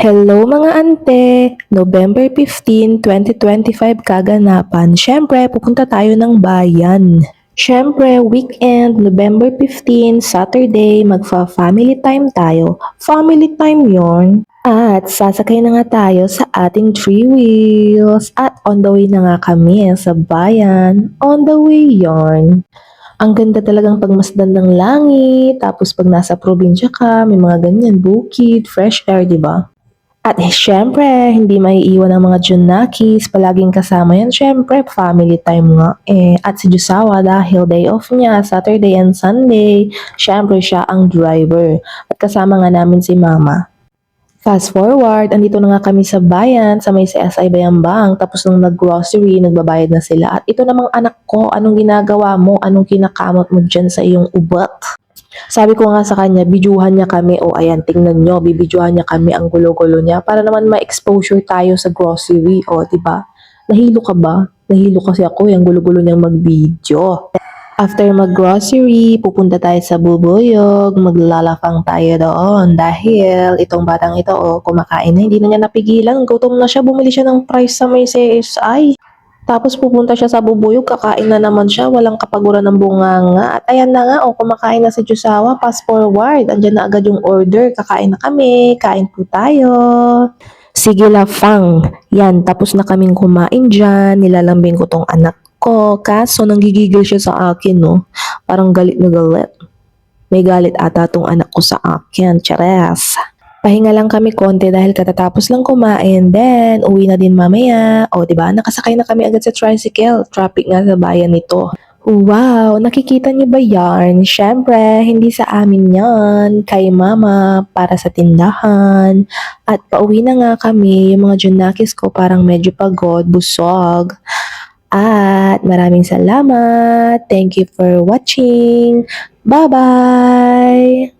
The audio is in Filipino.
Hello mga ante! November 15, 2025 kaganapan. Siyempre, pupunta tayo ng bayan. Siyempre, weekend, November 15, Saturday, magfa-family time tayo. Family time yon. At sasakay na nga tayo sa ating three wheels. At on the way na nga kami sa bayan. On the way yon. Ang ganda talagang pagmasdan ng langit. Tapos pag nasa probinsya ka, may mga ganyan, bukid, fresh air, di ba? At syempre, hindi maiiwan ang mga Junakis. Palaging kasama yan. Syempre, family time nga. At si Jusawa dahil day off niya, Saturday and Sunday. Syempre, siya ang driver. At kasama nga namin si Mama. Fast forward, andito na nga kami sa bayan, sa may CSI Bayambang. Tapos nung nag-grocery, nagbabayad na sila. At ito namang anak ko, anong ginagawa mo? Anong kinakamot mo dyan sa iyong ubat? Sabi ko nga sa kanya, bidyuhan niya kami. O ayan, tingnan nyo, bibidyuhan niya kami ang gulo-gulo niya para naman ma-exposure tayo sa grocery. O, diba? Nahilo ka ba? Nahilo kasi ako yung gulo-gulo niyang mag-video. After mag-grocery, pupunta tayo sa Bubuyog, maglalakang tayo doon dahil itong batang ito, kumakain na, hindi na niya napigilan. Gutom na siya, bumili siya ng price sa may CSI. Tapos pupunta siya sa bubuyog, kakain na naman siya, walang kapaguran ng bunganga. At ayan na nga, kumakain na si Jusawa, fast forward. Andyan na agad yung order, kakain na kami, kain po tayo. Sige la, Fang. Yan, tapos na kaming kumain dyan, nilalambing ko tong anak ko. Kaso nanggigigil siya sa akin, no? Parang galit na galit. May galit ata tong anak ko sa akin, chares. Pahinga lang kami konti dahil katatapos lang kumain. Then, uwi na din mamaya. O, diba? Nakasakay na kami agad sa tricycle. Traffic nga sa bayan nito. Wow! Nakikita niyo ba yan? Siyempre, hindi sa amin yan. Kay Mama, para sa tindahan. At pauwi na nga kami. Yung mga Junakis ko parang medyo pagod, busog. At maraming salamat. Thank you for watching. Bye-bye!